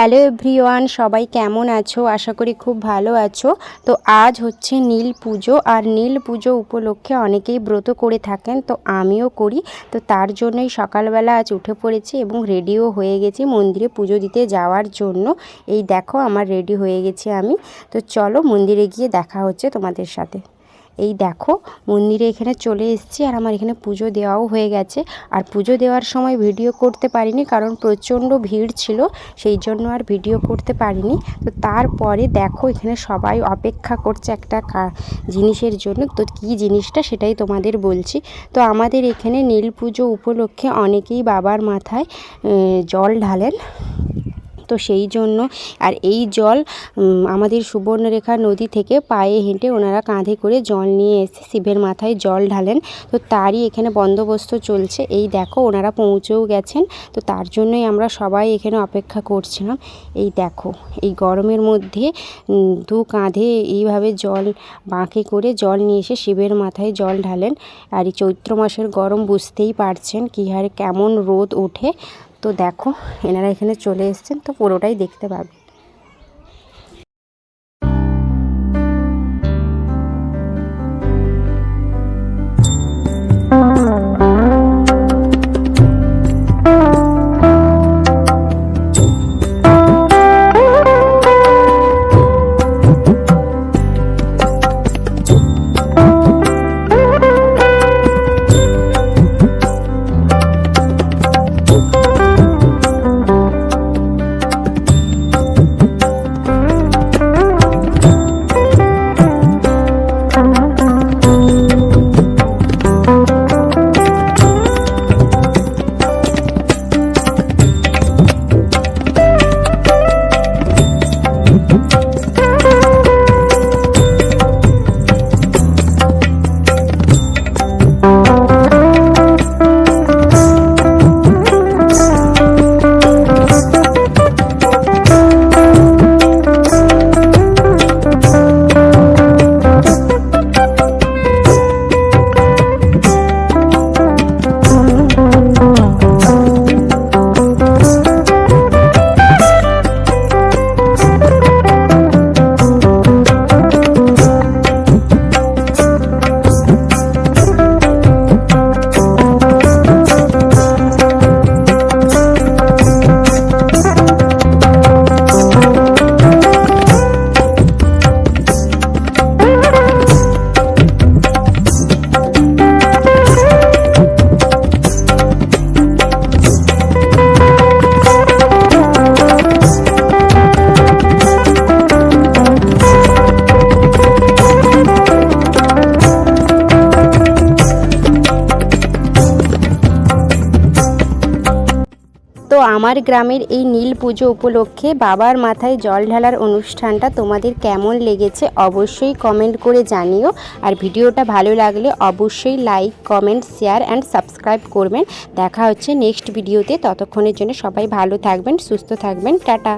Hello everyone, সবাই কেমন আছো? আশা করি খুব ভালো আছো। তো আজ হচ্ছে নীল পুজো, আর নীল পুজো উপলক্ষে অনেকেই ব্রত করে থাকেন, তো আমিও করি। তো তার জন্যই সকালবেলা আজ উঠে পড়েছি এবং রেডিও হয়ে গেছি মন্দিরে পুজো দিতে যাওয়ার জন্য। এই দেখো আমার রেডি হয়ে গেছি আমি। তো চলো মন্দিরে গিয়ে দেখা হচ্ছে তোমাদের সাথে। এই দেখো মন্দিরে এখানে চলে এসেছি, আর আমার এখানে পুজো দেওয়াও হয়ে গেছে। আর পুজো দেওয়ার সময় ভিডিও করতে পারিনি, কারণ প্রচণ্ড ভিড় ছিল, সেই জন্য আর ভিডিও করতে পারিনি। তো তারপরে দেখো এখানে সবাই অপেক্ষা করছে একটা জিনিসের জন্য। তো কী জিনিসটা সেটাই তোমাদের বলছি। তো আমাদের এখানে নীল পুজো উপলক্ষে অনেকেই বাবার মাথায় জল ঢালেন। তো সেই জন্য আর এই জল আমাদের সুবর্ণরেখা নদী থেকে পায়ে হেঁটে ওনারা কাঁধে করে জল নিয়ে এসে শিবের মাথায় জল ঢালেন। তো তারই এখানে বন্দোবস্ত চলছে। এই দেখো ওনারা পৌঁছেও গেছেন। তো তার জন্যই আমরা সবাই এখানে অপেক্ষা করছিলাম। এই দেখো এই গরমের মধ্যে দু কাঁধে এইভাবে জল বাঁকে করে জল নিয়ে এসে শিবের মাথায় জল ঢালেন। আর এই চৈত্র মাসের গরম বুঝতেই পারছেন কী হারে কেমন রোদ ওঠে। তো দেখো এনারা এখানে চলে এসেছেন, তো পুরোটাই দেখতে পাবে। তো আমার গ্রামের এই নীল পুজো উপলক্ষে বাবার মাথায় জল ঢালার অনুষ্ঠানটা তোমাদের কেমন লেগেছে অবশ্যই কমেন্ট করে জানিও। আর ভিডিওটা ভালো লাগলে অবশ্যই like, comment, share and subscribe করবেন। দেখা হচ্ছে নেক্সট ভিডিওতে। ততক্ষণের জন্য সবাই ভালো থাকবেন, সুস্থ থাকবেন। টাটা।